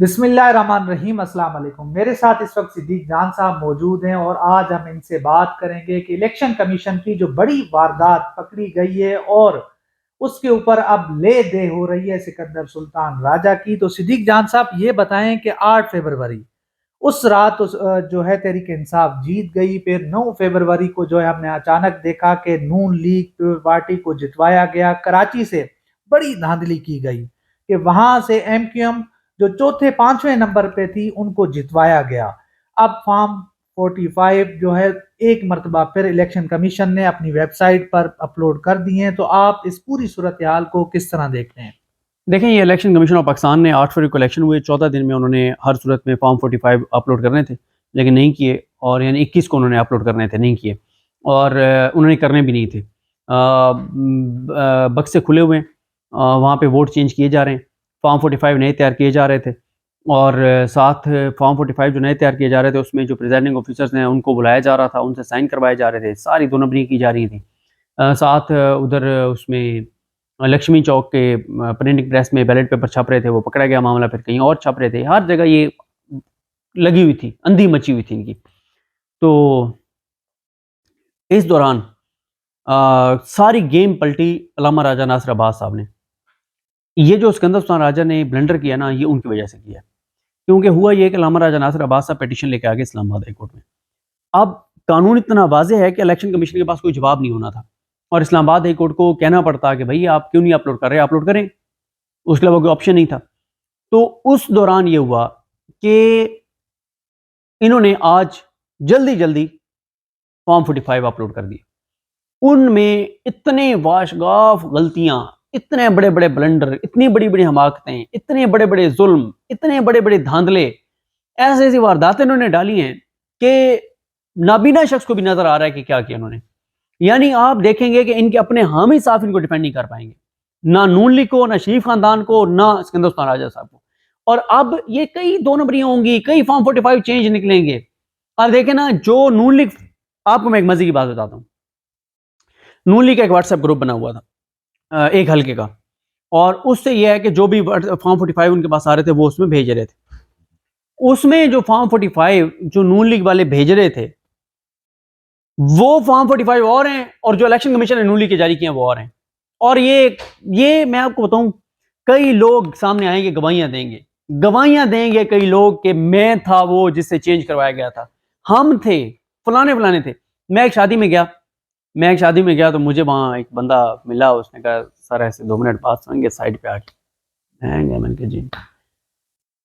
बिस्मिल्लाहिर्रहमानिर्रहीम। अस्सलाम वालेकुम। मेरे साथ इस वक्त सिद्दीक जान साहब मौजूद हैं और आज हम इनसे बात करेंगे कि इलेक्शन कमीशन की जो बड़ी वारदात पकड़ी गई है और उसके ऊपर अब ले दे हो रही है सिकंदर सुल्तान राजा की। तो सिद्दीक जान साहब ये बताएं कि 8 फरवरी उस रात जो है तहरीक इंसाफ जीत गई। फिर 9 फरवरी को जो है हमने अचानक देखा कि नून लीग पार्टी को जितवाया गया। कराची से बड़ी धांधली की गई कि वहां से एमक्यूएम जो चौथे पांचवें नंबर पे थी उनको जितवाया गया। अब फॉर्म 45 जो है एक मरतबा फिर इलेक्शन कमीशन ने अपनी वेबसाइट पर अपलोड कर दिए हैं। तो आप इस पूरी सूरत हाल को किस तरह देखते हैं? देखें, ये इलेक्शन कमीशन ऑफ पाकिस्तान ने 8 फरवरी को इलेक्शन हुए, 14 दिन में उन्होंने हर सूरत में फॉर्म 45 अपलोड करने थे, लेकिन नहीं किए। और यानी 21 को उन्होंने अपलोड करने थे, नहीं किए। और उन्होंने करने भी नहीं थे। बक्से खुले हुए हैं, वहाँ पे वोट चेंज किए जा रहे हैं, फॉर्म 45 नए तैयार किए जा रहे थे। और साथ फॉर्म 45 जो नए तैयार किए जा रहे थे उसमें जो प्रिजाइडिंग ऑफिसर्स हैं उनको बुलाया जा रहा था, उनसे साइन करवाए जा रहे थे, सारी दो नंबरी की जा रही थी। साथ उधर उसमें लक्ष्मी चौक के प्रिंटिंग प्रेस में बैलेट पेपर छप रहे थे, वो पकड़ा गया मामला। फिर कहीं और छप रहे थे, हर जगह ये लगी हुई थी, अंधी मची हुई थी इनकी। तो इस दौरान सारी गेम पलटी अल्लामा राजा नासिर अब्बास साहब ने। ये जो सिकंदर सुल्तान राजा ने ब्लंडर किया ना, ये उनकी वजह से किया। क्योंकि हुआ ये कि अल्लामा राजा नासिर अब्बास साहब पिटीशन लेके आ गए इस्लामाबाद हाई कोर्ट में। अब कानून इतना वाज़ेह है कि इलेक्शन कमीशन के पास कोई जवाब नहीं होना था और इस्लामाबाद हाई कोर्ट को कहना पड़ता कि भई आप क्यों नहीं अपलोड कर रहे, अपलोड करें। उसके अलावा कोई ऑप्शन नहीं था। तो उस दौरान ये हुआ कि इन्होंने आज जल्दी जल्दी फॉर्म 45 अपलोड कर दिए। उनमें इतने वाशगाफ गलतियां, इतने बड़े बड़े ब्लंडर, इतनी बड़ी बड़ी हमाकतें, इतने बड़े बड़े जुल्म, इतने बड़े बड़े धांधले, ऐसी ऐसी वारदातें इन्होंने डाली हैं कि नाबीना शख्स को भी नजर आ रहा है कि क्या किया इन्होंने। यानी आप देखेंगे कि इनके अपने हामी साफ इनको डिफेंड नहीं कर पाएंगे, ना नून लीग को, ना शरीफ खानदान को, ना सिकंदर सुल्तान राजा साहब को। और अब ये कई दो नंबरियां होंगी, कई फॉर्म 45 चेंज निकलेंगे। अब देखें ना, जो नून लीग, आपको मैं एक मजे की बात बताता हूँ। नून लीग का एक व्हाट्सएप ग्रुप बना हुआ था एक हल्के का, और उससे यह है कि जो भी फॉर्म 45 उनके पास आ रहे थे वो उसमें भेज रहे थे। उसमें जो फॉर्म 45 जो नून लीग वाले भेज रहे थे वो फॉर्म 45 और हैं, और जो इलेक्शन कमीशन ने नून लीग के जारी किए हैं वो और हैं। और ये मैं आपको बताऊं, कई लोग सामने आएंगे, गवाहियां देंगे कई लोग कि मैं था वो जिससे चेंज करवाया गया था, हम थे, फलाने फलाने थे। मैं एक शादी में गया तो मुझे वहां एक बंदा मिला, उसने कहा सर ऐसे 2 मिनट बात सुनेंगे साइड पे आके। मैंने कहा जी।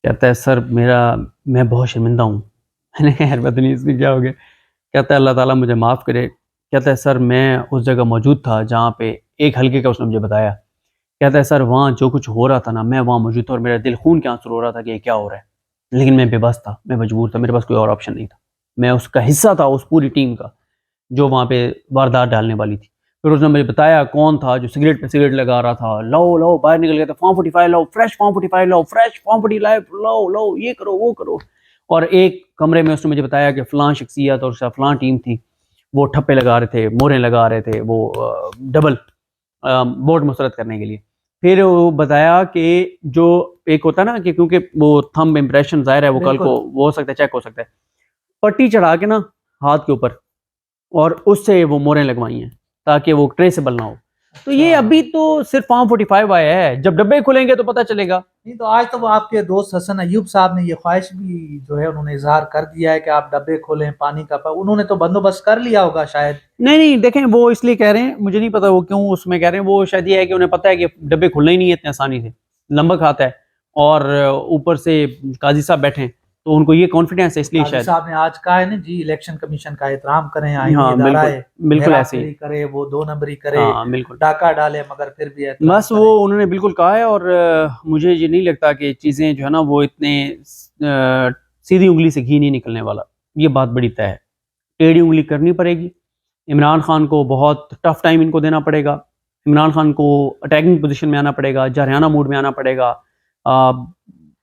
कहता है सर मैं बहुत शर्मिंदा हूँ। मैंने कहा यार पता नहीं इसमें क्या हो गया। कहता है अल्लाह ताला मुझे माफ़ करे। कहता है सर मैं उस जगह मौजूद था जहाँ पे एक हल्के का उसने मुझे बताया। कहता है सर वहाँ जो कुछ हो रहा था ना, मैं वहाँ मौजूद था और मेरा दिल खून के आंसू रो रहा था कि ये क्या हो रहा है। लेकिन मैं बेबस था, मैं मजबूर था, मेरे पास कोई और ऑप्शन नहीं था। मैं उसका हिस्सा था उस पूरी टीम का जो वहाँ पे वारदात डालने वाली थी। फिर उसने मुझे बताया कौन था जो सिगरेट पे सिगरेट लगा रहा था। लो लो बाहर निकल गया था, फॉर्म 45 लो, फ्रेश फॉर्म 45 लो, फ्रेश फॉर्म 45 लो लो, ये करो वो करो। और एक कमरे में उसने मुझे बताया कि फलां शख्सियत और फलां टीम थी, वो ठप्पे लगा रहे थे, मोहरें लगा रहे थे, वो डबल वोट मुस्तरद करने के लिए। फिर वो बताया कि जो एक होता है ना कि क्योंकि वो थंब इम्प्रेशन ज़ाहिर है वो कल को वो हो सकता है, चेक हो सकता है, पट्टी चढ़ा के ना हाथ के ऊपर, और उससे वो मोहरें लगवाई हैं ताकि वो ट्रेसेबल ना हो। तो ये अभी तो सिर्फ फॉर्म 45 आया है, जब डब्बे खुलेंगे तो पता चलेगा। नहीं तो आज तो वो आपके दोस्त हसन अयूब साहब ने ये ख्वाहिश भी जो है उन्होंने इजहार कर दिया है कि आप डब्बे खोलें पानी का। उन्होंने तो बंदोबस्त कर लिया होगा शायद। नहीं नहीं, देखें वो इसलिए कह रहे हैं, मुझे नहीं पता वो क्यों उसमें कह रहे हैं। वो शायद ये है कि उन्हें पता है कि डब्बे खुलने ही नहीं है इतनी आसानी से, लंबा खाता है, और ऊपर से काजी साहब बैठे हैं तो उनको ये कॉन्फिडेंस है, इसलिए काजी शायद। साहब ने आज कहा है ना जी, इलेक्शन कमीशन का एहतराम करें, आईनी हाँ इदारा बिल्कुल, है, बिल्कुल ऐसे ही। हेराफेरी करे, वो 2 नंबरी करे, हाँ बिल्कुल, डाका डाले, मगर फिर भी एहतराम बस वो करें। उन्होंने बिल्कुल कहा है। और मुझे ये नहीं लगता कि चीज़ें जो है ना वो इतने सीधी उंगली से घी नहीं निकलने वाला, ये बात बड़ी तय है। टेढ़ी उंगली करनी पड़ेगी। इमरान खान को बहुत टफ टाइम इनको देना पड़ेगा। इमरान खान को अटैकिंग पोजीशन में आना पड़ेगा, जारहाना मूड में आना पड़ेगा,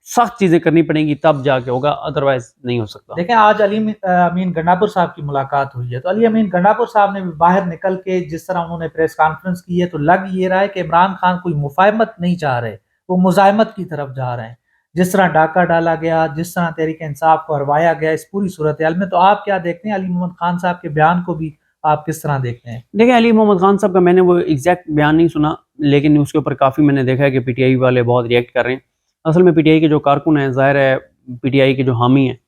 सख्त चीज़ें करनी पड़ेंगी, तब जाके होगा, अदरवाइज नहीं हो सकता। देखें आज अमीन गंडापुर साहब की मुलाकात हुई है, तो अली अमीन गंडापुर साहब ने भी बाहर निकल के जिस तरह उन्होंने प्रेस कॉन्फ्रेंस की है, तो लग ये रहा है कि इमरान खान कोई मुफाहमत नहीं चाह रहे, वो मुजाहिमत की तरफ जा रहे हैं। जिस तरह डाका डाला गया, जिस तरह तहरीक-ए-इंसाफ को हरवाया गया, इस पूरी सूरत-ए-हाल में तो आप क्या देखते हैं? अली मोहम्मद खान साहब के बयान को भी आप किस तरह देखते हैं? देखिए, अली मोहम्मद खान साहब का मैंने वो एग्जैक्ट बयान नहीं सुना, लेकिन उसके ऊपर काफ़ी मैंने देखा है कि पीटीआई वाले बहुत रिएक्ट कर रहे हैं। असल में पीटीआई के जो कारकुन हैं, ज़ाहिर है पीटीआई के जो हामी हैं,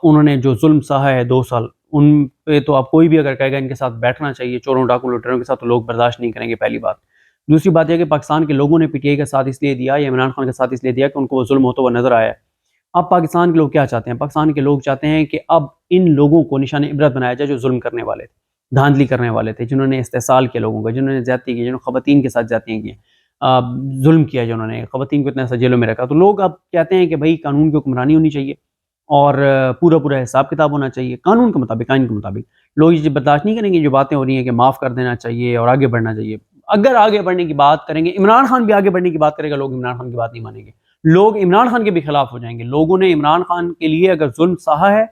उन्होंने जो जुल्म सहा है 2 साल, उन पे तो आप कोई भी अगर कहेगा इनके साथ बैठना चाहिए, चोरों डाकू लुटेरों के साथ, तो लोग बर्दाश्त नहीं करेंगे, पहली बात। दूसरी बात यह कि पाकिस्तान के लोगों ने पीटीआई का साथ इसलिए दिया या इमरान खान का साथ इसलिए दिया कि उनको वो जुल्म होता हुआ नजर आया है। अब पाकिस्तान के लोग क्या चाहते हैं? पाकिस्तान के लोग चाहते हैं कि अब इन लोगों को निशान इबरत बनाया जाए जो जुल्म करने वाले थे, धांधली करने वाले थे, जिन्होंने इस्तेसाल किया लोगों का, जिन्होंने ज्यादती की, जिन्होंने खवातीन के साथ ज्यादतियाँ की, जुल्म किया, जिन्होंने खवातीन को इतना सा जेलों में रखा। तो लोग अब कहते हैं कि भाई कानून की हुक्मरानी होनी चाहिए और पूरा पूरा हिसाब किताब होना चाहिए कानून के मुताबिक, आइन के मुताबिक। लोग ये बर्दाश्त नहीं करेंगे जो बातें हो रही हैं कि माफ़ कर देना चाहिए और आगे बढ़ना चाहिए। अगर आगे बढ़ने की बात करेंगे, इमरान खान भी आगे बढ़ने की बात करेगा, लोग इमरान खान की बात नहीं मानेंगे, लोग इमरान खान के भी खिलाफ हो जाएंगे। लोगों ने इमरान खान के लिए अगर जुल्म सहा है,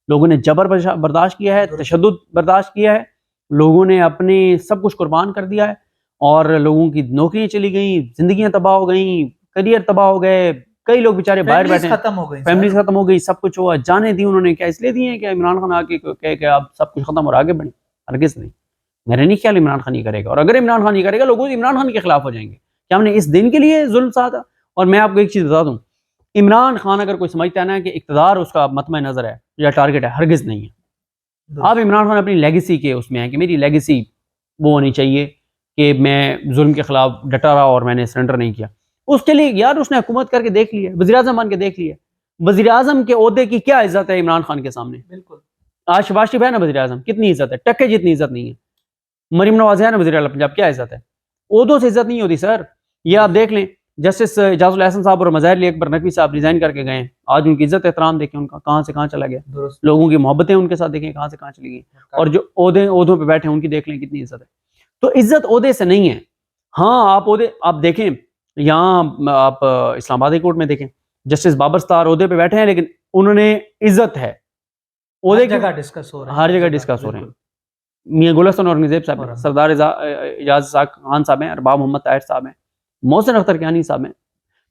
लोगों ने जबर बर्दाश्त किया है, तशद्दुद बर्दाश्त किया है, लोगों ने अपने सब कुछ कुर्बान कर दिया है और लोगों की नौकरियां चली गई, जिंदगियां तबाह हो गई, करियर तबाह हो गए, कई लोग बेचारे बाहर बैठे, खत्म हो गई, फैमिली खत्म हो गई, सब कुछ हुआ। जाने दी उन्होंने, क्या इसलिए दी है कि इमरान खान आके कहे कि आप सब कुछ खत्म और आगे बढ़े? हरगिज़ नहीं। मेरा नहीं ख्याल इमरान खान ये करेगा, और अगर इमरान खान ये करेगा, लोग इमरान खान के खिलाफ हो जाएंगे कि हमने इस दिन के लिए जुल्म सहा था। और मैं आपको एक चीज़ बता दूं, इमरान खान अगर कोई समझता है ना कि इक़्तिदार उसका मतम नज़र है या टारगेट है, हरगिज़ नहीं है। आप इमरान खान अपनी लेगेसी के उसमें है कि मेरी लेगेसी वो होनी चाहिए कि मैं जुल्म के खिलाफ डटा रहा और मैंने सरेंडर नहीं किया। उसके लिए यार उसने हुकूमत करके देख ली है, वज़ीर आज़म बन के देख लिया। वज़ीर आज़म के ओहदे की क्या इज्जत है इमरान खान के सामने? बिल्कुल। आज शहबाज शरीफ है ना वज़ीर आज़म, कितनी इज्जत है? टक्के जितनी इज्जत नहीं है। मरीम नवाज है ना वज़ीर आला पंजाब, क्या इज्जत है? ओहदों से इज्जत नहीं होती सर। ये आप देख लें, जस्टिस एजाजुल एहसन साहब और मज़ाहिर अली अकबर नकवी साहब रिजाइन करके गए, आज उनकी इज्जत एहतराम देखें, उनका कहाँ से कहाँ चला गया। लोगों की मोहब्बतें उनके साथ देखें कहाँ से कहाँ चली गई, और जो ओहदों पे बैठे हैं उनकी देख लें कितनी इज्जत है। तो इज्जत ओहदे से नहीं है। हाँ, आप देखें, यहाँ आप इस्लामाबाद हाई कोर्ट में देखें, जस्टिस बाबर सत्तार ओहदे पे बैठे हैं, लेकिन उन्होंने इज्जत है ओहदे की, जगह डिस्कस हो रहे हैं, हर जगह डिस्कस हो रहे हैं। मियां गुलशन औरंगजेब साहब हैं, सरदार एजाज खान साहब हैं, अरबाब मोहम्मद ताहिर साहब हैं, मोहसिन अख्तर कियानी साहब हैं,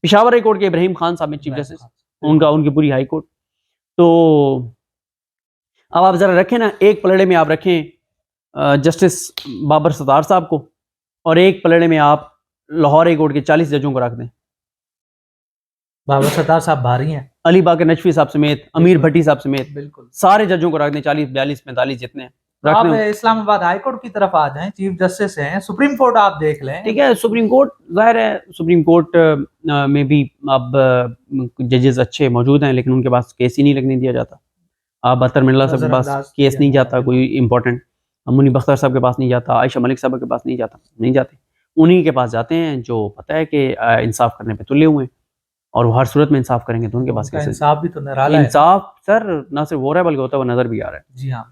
पेशावर हाई कोर्ट के इब्राहिम खान साहब हैं चीफ जस्टिस, उनकी पूरी हाई कोर्ट। तो अब आप जरा रखें ना, एक पलड़े में आप रखें जस्टिस बाबर सत्तार साहब को, और एक पलड़े में आप लाहौर हाई कोर्ट के 40 जजों को रख दें। बाबर सत्तार साहब भारी हैं, अली बाकर नजफी साहब समेत, अमीर भट्टी साहब समेत, बिल्कुल सारे जजों को रख दें, 40, 42, 45 जितने आप इस्लामाबाद हाई कोर्ट की तरफ आ जाएं, चीफ जस्टिस हैं, सुप्रीम कोर्ट आप देख लें। ठीक है, सुप्रीम कोर्ट जाहिर है, सुप्रीम कोर्ट में भी अब जजेस अच्छे मौजूद हैं, लेकिन उनके पास केस ही नहीं लगने दिया जाता। अब अतर मिल्ला साहब के पास केस नहीं जाता कोई इंपॉर्टेंट, मुनी बख्तर साहब के पास नहीं जाता, आयशा मलिक साहब के पास नहीं जाता, नहीं जाते। उन्हीं के पास जाते हैं जो पता है कि इंसाफ करने पे तुले हुए हैं, और वो हर सूरत में इंसाफ करेंगे, तो उनके पास इंसाफ भी तो निराला है। इंसाफ सर ना सिर्फ हो रहा है बल्कि होता हुआ नजर भी आ रहा है। जी हाँ।